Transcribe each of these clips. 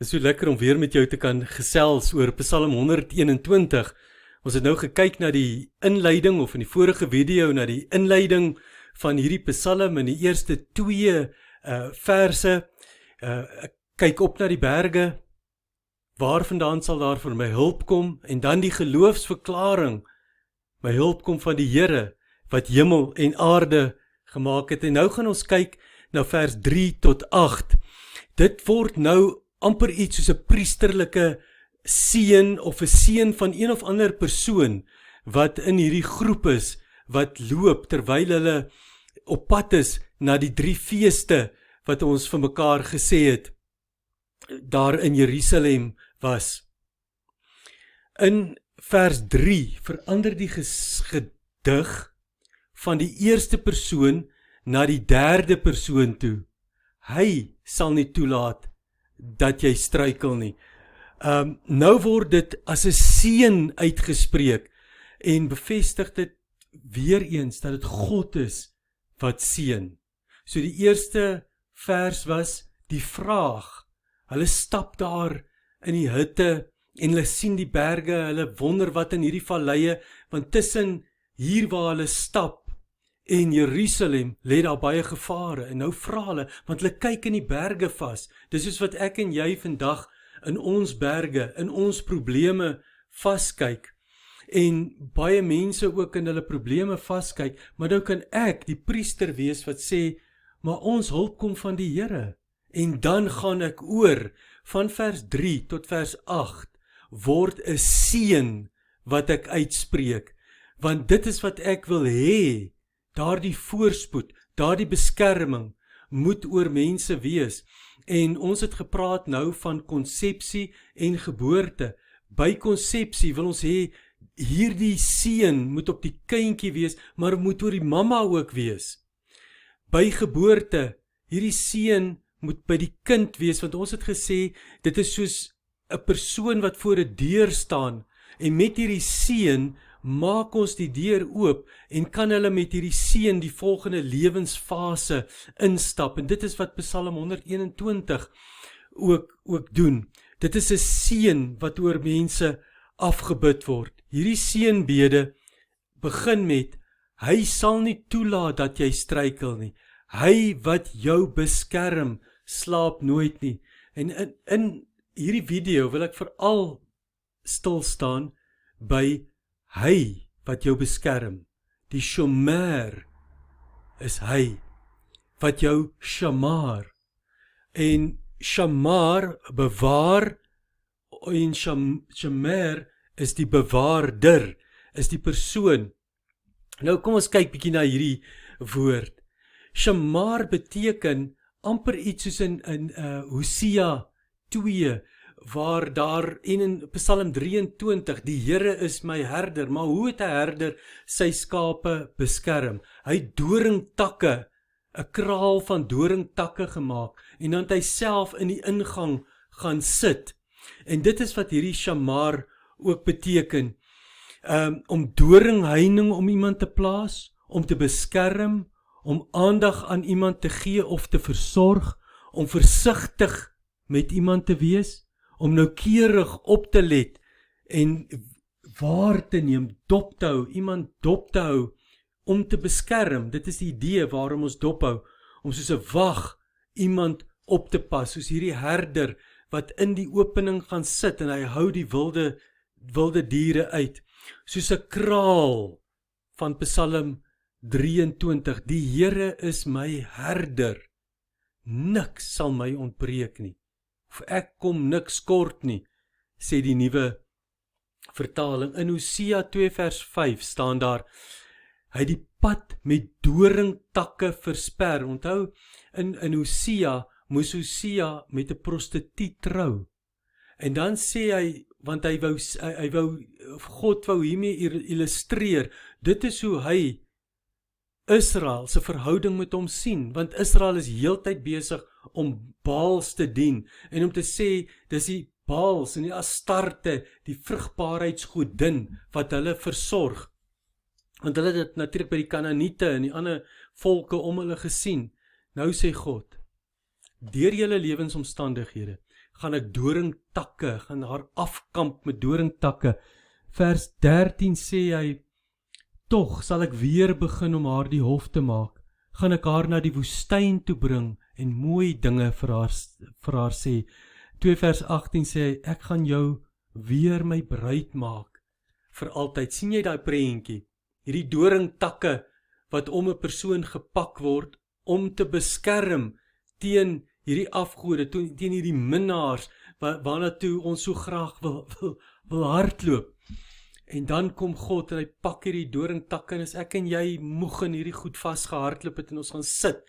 Dit is so lekker om weer met jou te kan gesels oor Psalm 121. Ons het nou gekyk na die inleiding, of in die vorige video, na die inleiding van hierdie Psalm in die eerste 2 verse. Ek kyk op na die berge, waar vandaan sal daar vir my hulp kom, en dan die geloofsverklaring, my hulp kom van die Here, wat hemel en aarde gemaak het. En nou gaan ons kyk na vers 3 tot 8. Dit word nou amper iets soos 'n priesterlike seën of 'n seën van een of ander persoon wat in hierdie groep is, wat loop terwyl hulle op pad is na die 3 feeste wat ons vir mekaar gesê het, daar in Jerusalem was. In vers 3 verander die gedig van die eerste persoon na die derde persoon toe. Hy sal nie toelaat dat jy struikel nie. Nou word dit as 'n seën uitgespreek en bevestig dit weer eens dat dit God is wat seën. So die eerste vers was die vraag. Hulle stap daar in die hitte en hulle sien die berge, hulle wonder wat in hierdie valleie, want tussen hier waar hulle stap en Jerusalem lê daar baie gevare. En nou vra hulle, want hulle kyk in die berge vas. Dis soos wat ek en jy vandag in ons berge, in ons probleme vaskyk. En baie mense ook in hulle probleme vaskyk, maar nou kan ek die priester wees wat sê, maar ons hulp kom van die Here. En dan gaan ek oor van vers 3 tot vers 8 word 'n seën wat ek uitspreek, want dit is wat ek wil hê. Daardie voorspoed, daardie beskerming moet oor mense wees. En ons het gepraat nou van konsepsie en geboorte. By konsepsie wil ons hê hierdie seën moet op die kindjie wees, maar moet oor die mamma ook wees. By geboorte, hierdie seën moet by die kind wees, want ons het gesê dit is soos 'n persoon wat voor 'n deur staan, en met hierdie seën maak ons die deur oop en kan hulle met hierdie seën die volgende lewensfase instap. En dit is wat Psalm 121 ook doen. Dit is 'n seën wat oor mense afgebid word. Hierdie seënbede begin met: hy sal nie toelaat dat jy struikel nie. Hy wat jou beskerm, slaap nooit nie. En in hierdie video wil ek veral stil staan by hy wat jou beskerm. Die shomer is hy wat jou shamar. En shamar, bewaar, en shamer is die bewaarder, is die persoon. Nou kom ons kyk bietjie na hierdie woord. Shamar beteken amper iets soos in Hosea 2, waar daar in Psalm 23, die Here is my herder, maar hoe het 'n herder sy skape beskerm? Hy het doringtakke, 'n kraal van doringtakke gemaak, en dan het hy self in die ingang gaan sit. En dit is wat hierdie shamar ook beteken, om doringheining om iemand te plaas, om te beskerm, om aandag aan iemand te gee of te versorg, om versigtig met iemand te wees, om noukeurig op te let en waar te neem, dop te hou, iemand dop te hou, om te beskerm. Dit is die idee waarom ons dop hou, om soos 'n wag iemand op te pas, soos hierdie herder wat in die opening gaan sit en hy hou die wilde diere uit. Soos 'n kraal van Psalm 23, die Here is my herder, niks sal my ontbreek nie, of ek kom niks kort nie, sê die nuwe vertaling. In Hosea 2 vers 5 staan daar, hy het die pad met doringtakke versper. Onthou, in Hosea moes Hosea met 'n prostituut trou. En dan sê hy, want God wou hiermee illustreer, dit is hoe hy Israel se verhouding met hom sien, want Israel is heeltyd besig om Baals te dien, en om te sê, dis die Baals en die Astarte, die vrugbaarheidsgodin, wat hulle versorg. Want hulle het dit natuurlik by die Kanaaniete en die ander volke om hulle gesien. Nou sê God, deur julle lewensomstandighede, gaan ek doringtakke, gaan haar afkamp met doringtakke. Vers 13 sê hy, tog sal ek weer begin om haar die hof te maak, gaan ek haar na die woestyn toe bring en mooi dinge vir haar sê. 2 vers 18 sê hy, ek gaan jou weer my bruid maak, vir altyd. Sien jy daai prentjie? Hierdie doringtakke, wat om 'n persoon gepak word, om te beskerm teen hierdie afgode, teen hierdie minnaars, waarna toe ons so graag wil hardloop. En dan kom God en hy pak hierdie doringtakke, en as ek en jy moeg in hierdie goed vasgehardloop het, en ons gaan sit,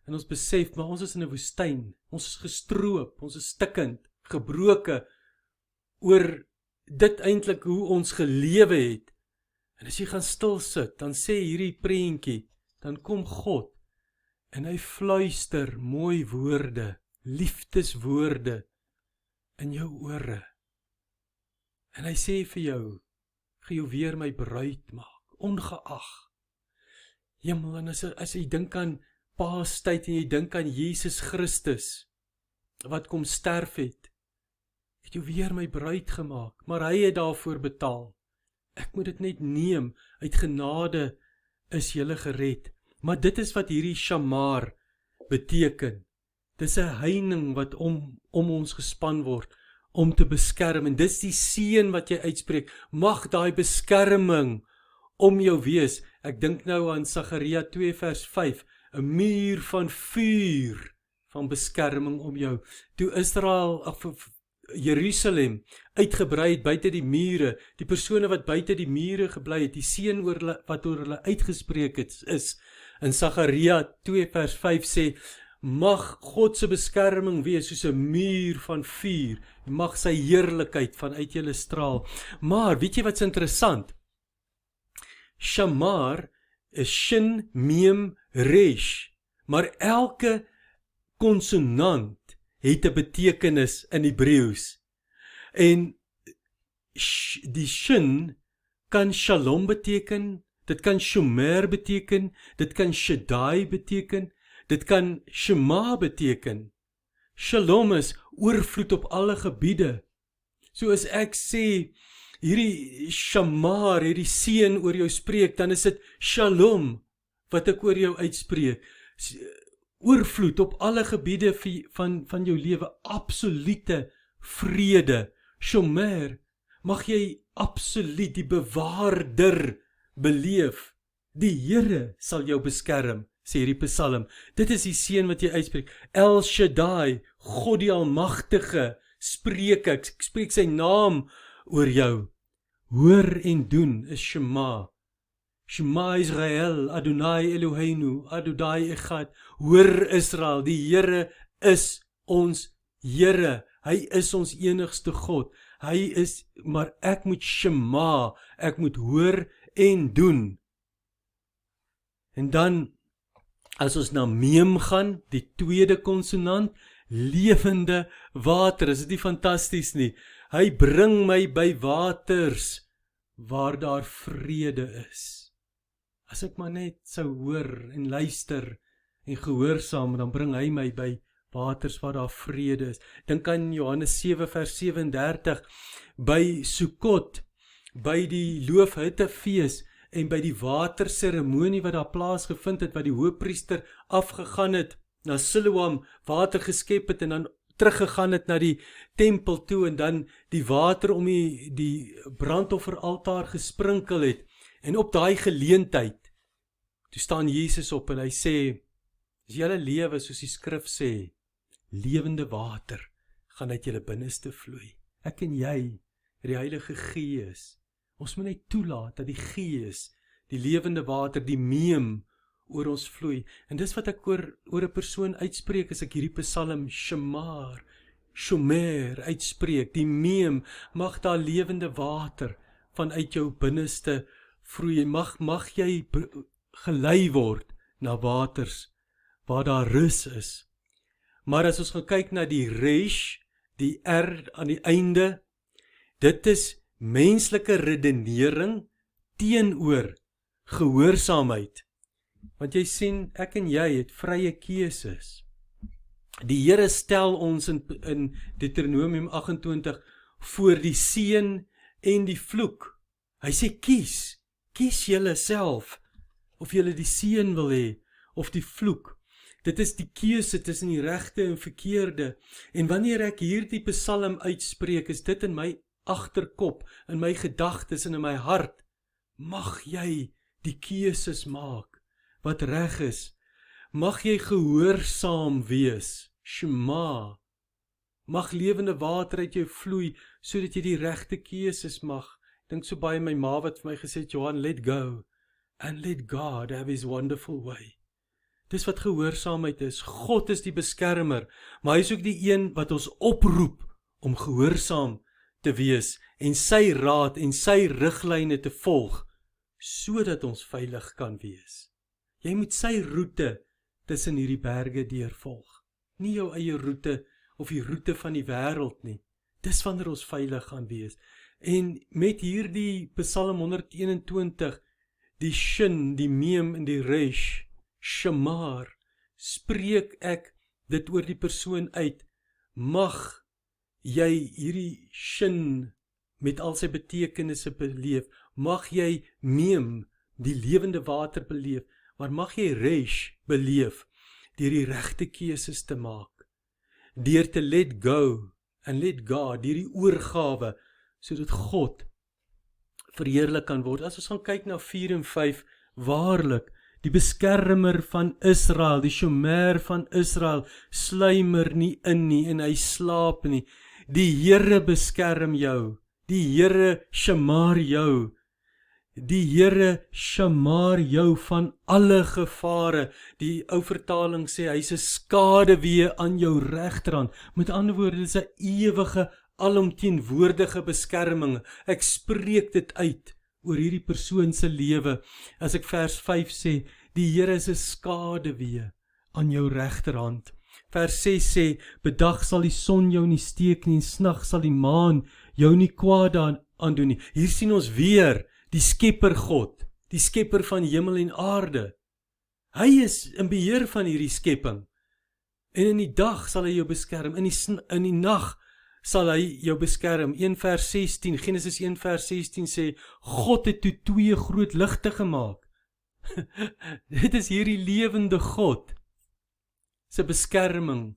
en ons besef, maar ons is in 'n woestyn, ons is gestroop, ons is stikkend, gebroke, oor dit eintlik hoe ons gelewe het. En as jy gaan stil sit, dan sê hierdie prentjie, dan kom God, en hy fluister mooi woorde, liefdeswoorde, in jou ore. En hy sê vir jou, gaan jou weer my bruid maak, ongeag. Hemel, en as jy dink aan Paastyd, en jy dink aan Jesus Christus, wat kom sterf het jou weer my bruid gemaak, maar hy het daarvoor betaal. Ek moet dit net neem, uit genade is julle gered. Maar dit is wat hierdie shamar beteken. Dis 'n heining wat om ons gespan word, om te beskerm, en dis die seën wat jy uitspreek. Mag daai beskerming om jou wees. Ek dink nou aan Sagaria 2 vers 5, 'n muur van vuur, van beskerming om jou. Toe Israel, Jerusalem uitgebrei het buite die mure, die persone wat buite die mure gebly het, die seën wat oor hulle uitgespreek het, is in Sagaria 2 vers 5 sê, mag God se beskerming wees soos 'n muur van vuur, mag sy heerlikheid vanuit julle straal. Maar weet jy wat's interessant? Shamar is shin, mem, resh, maar elke konsonant het 'n betekenis in Hebreëus. En die shin kan shalom beteken, dit kan shomer beteken, dit kan shaddai beteken, dit kan shema beteken. Shalom is oorvloed op alle gebiede. So as ek sê, hierdie shamar, hierdie seën oor jou spreek, dan is dit shalom wat ek oor jou uitspreek. Oorvloed op alle gebiede van jou lewe, absolute vrede. Shomer, mag jy absoluut die bewaarder beleef. Die Here sal jou beskerm, sê hierdie Psalm. Dit is die seën wat jy uitspreek. El Shaddai, God die Almagtige, spreek ek spreek sy naam oor jou. Hoor en doen is Shema. Shema Israel, Adonai Eloheinu, Adonai Echad. Hoor Israel, die Here is ons Here. Hy is ons enigste God. Hy is, maar ek moet Shema, ek moet hoor en doen. En dan, as ons na Mem gaan, die tweede konsonant, lewende water, is dit nie fantasties nie? Hy bring my by waters, waar daar vrede is. As ek maar net sou hoor en luister en gehoorsaam, dan bring hy my by waters waar daar vrede is. Dink aan Johannes 7 vers 37, by Sukkot, by die loofhuttefees en by die waterseremonie wat daar plaasgevind het, wat die hoëpriester afgegaan het, na Siloam water geskep het en dan teruggegaan het na die tempel toe en dan die water om die brandofferaltaar gesprinkel het. En op daai geleentheid, toe staan Jesus op en hy sê, as julle lewe soos die skrif sê, lewende water gaan uit julle binneste vloei. Ek en jy, die Heilige Gees, ons moet net toelaat dat die Gees, die lewende water, die Mem, oor ons vloei. En dis wat ek oor 'n persoon uitspreek, as ek hierdie Psalm Shamar, Shomer uitspreek, die Mem, mag daar lewende water vanuit jou binneste vloei. Mag jy gelei word na waters waar daar rus is. Maar as ons gaan kyk na die resh, die R aan die einde, dit is menslike redenering teenoor gehoorsaamheid. Want jy sien, ek en jy het vrye keuses. Die Here stel ons in Deuteronomium 28 voor die seën en die vloek. Hy sê kies julle self, of julle die seën wil hê, of die vloek. Dit is die keuse tussen die regte en verkeerde. En wanneer ek hierdie psalm uitspreek, is dit in my agterkop, in my gedagtes en in my hart. Mag jy die keuses maak wat reg is. Mag jy gehoorsaam wees. Shema. Mag lewende water uit jou vloei, sodat jy die regte keuses mag. Ek dink so baie my ma wat vir my gesê het, Johan, let go, and let God have his wonderful way. Dis wat gehoorsaamheid is. God is die beskermer, maar hy is ook die een wat ons oproep om gehoorsaam te wees, en sy raad en sy riglyne te volg, sodat ons veilig kan wees. Jy moet sy roete tussen hierdie berge deurvolg. Nie jou eie roete, of die roete van die wêreld nie. Dis wanneer ons veilig gaan wees. En met hierdie Psalm 121, die shin, die meem en die resh, shamar, spreek ek dit oor die persoon uit. Mag jy hierdie shin met al sy betekenisse beleef. Mag jy meem, die lewende water beleef. Maar mag jy resh beleef, deur die regte keuses te maak. Deur te let go and let God, deur die oorgawe, sodat God verheerlik kan word. As ons gaan kyk na 4 en 5, waarlik, die beskermer van Israel, die shomer van Israel, sluimer nie in nie, en hy slaap nie. Die Here beskerm jou, die Here shamar jou, die Here shamar jou van alle gevare. Die ou vertaling sê, hy is 'n skaduwee aan jou regterhand. Met ander woorde, dit is 'n ewige, alomteenwoordige beskerming. Ek spreek dit uit oor hierdie persoon se lewe. As ek vers 5 sê, die Here is 'n skaduwee aan jou regterhand. Vers 6 sê, bedag sal die son jou nie steek nie, en snag sal die maan jou nie kwaad aandoen nie. Hier sien ons weer die skepper God, die skepper van hemel en aarde. Hy is in beheer van hierdie skepping. En in die dag sal hy jou beskerm, in die nag sal hy jou beskerm. 1 vers 16, Genesis 1 vers 16 sê, God het toe 2 groot ligte gemaak. Dit is hierdie lewende God se beskerming,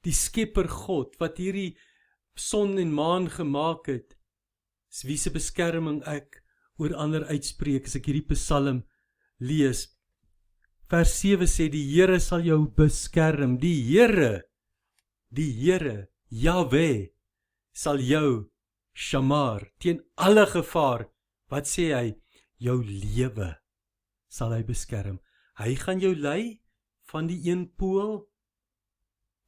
die skepper God, wat hierdie son en maan gemaak het. Is wie se beskerming ek oor ander uitspreek, as ek hierdie psalm lees. Vers 7 sê, die Here sal jou beskerm. Die Here, Yahweh, sal jou shamar, teen alle gevaar. Wat sê hy? Jou lewe sal hy beskerm. Hy gaan jou lei van die een pool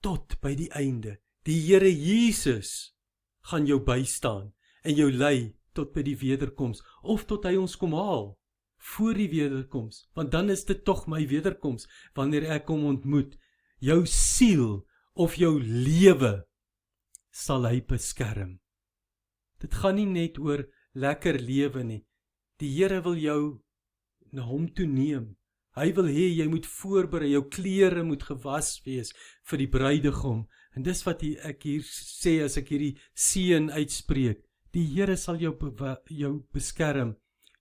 tot by die einde. Die Here Jesus gaan jou bystaan en jou lei tot by die wederkoms, of tot hy ons kom haal, voor die wederkoms, want dan is dit tog my wederkoms, wanneer ek hom ontmoet. Jou siel, of jou lewe, sal hy beskerm. Dit gaan nie net oor lekker lewe nie. Die Here wil jou na hom toe neem. Hy wil hê jy moet voorberei, jou klere moet gewas wees vir die bruidegom. En dis wat ek hier sê as ek hierdie seën uitspreek. Die Here sal jou beskerm.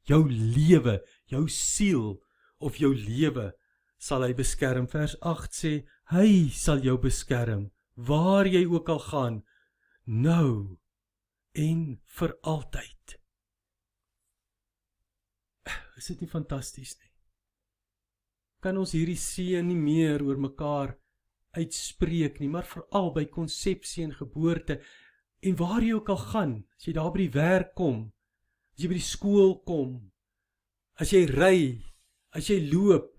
Jou lewe, jou siel of jou lewe sal hy beskerm. Vers 8 sê, hy sal jou beskerm, waar jy ook al gaan, nou en vir altyd. Is dit nie fantasties nie? Kan ons hierdie seën nie meer oor mekaar uitspreek nie, maar veral by konsepsie en geboorte, en waar jy ook al gaan, as jy daar by die werk kom, as jy by die skool kom, as jy ry, as jy loop,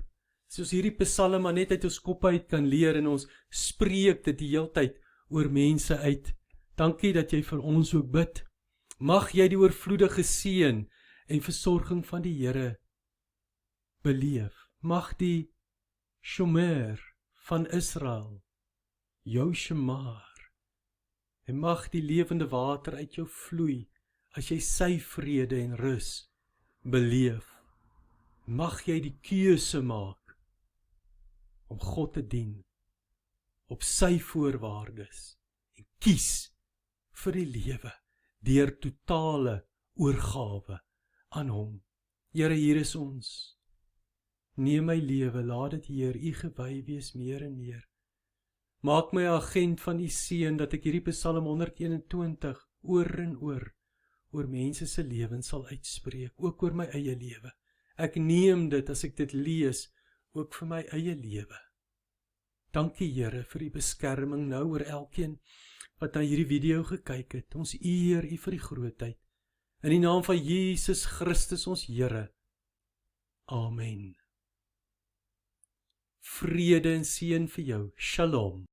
soos hierdie psalm maar net uit ons kop uit kan leer, en ons spreek dit die heeltyd oor mense uit. Dankie dat jy vir ons ook bid. Mag jy die oorvloedige seën en versorging van die Here beleef. Mag die shomer van Israel jou shamar, en mag die lewende water uit jou vloei, as jy sy vrede en rus beleef. Mag jy die keuse maak om God te dien, op sy voorwaardes en kies vir die lewe deur totale oorgawe aan hom. Here, hier is ons. Neem my lewe, laat dit Heer, U gewy wees meer en meer. Maak my 'n agent van U seën, dat ek hierdie Psalm 121 oor en oor mense se lewens sal uitspreek, ook oor my eie lewe. Ek neem dit as ek dit lees, ook vir my eie lewe. Dankie Here vir die beskerming nou oor elkeen wat na hierdie video gekyk het. Ons eer U vir die grootheid. In die naam van Jesus Christus ons Here. Amen. Vrede en seën vir jou. Shalom.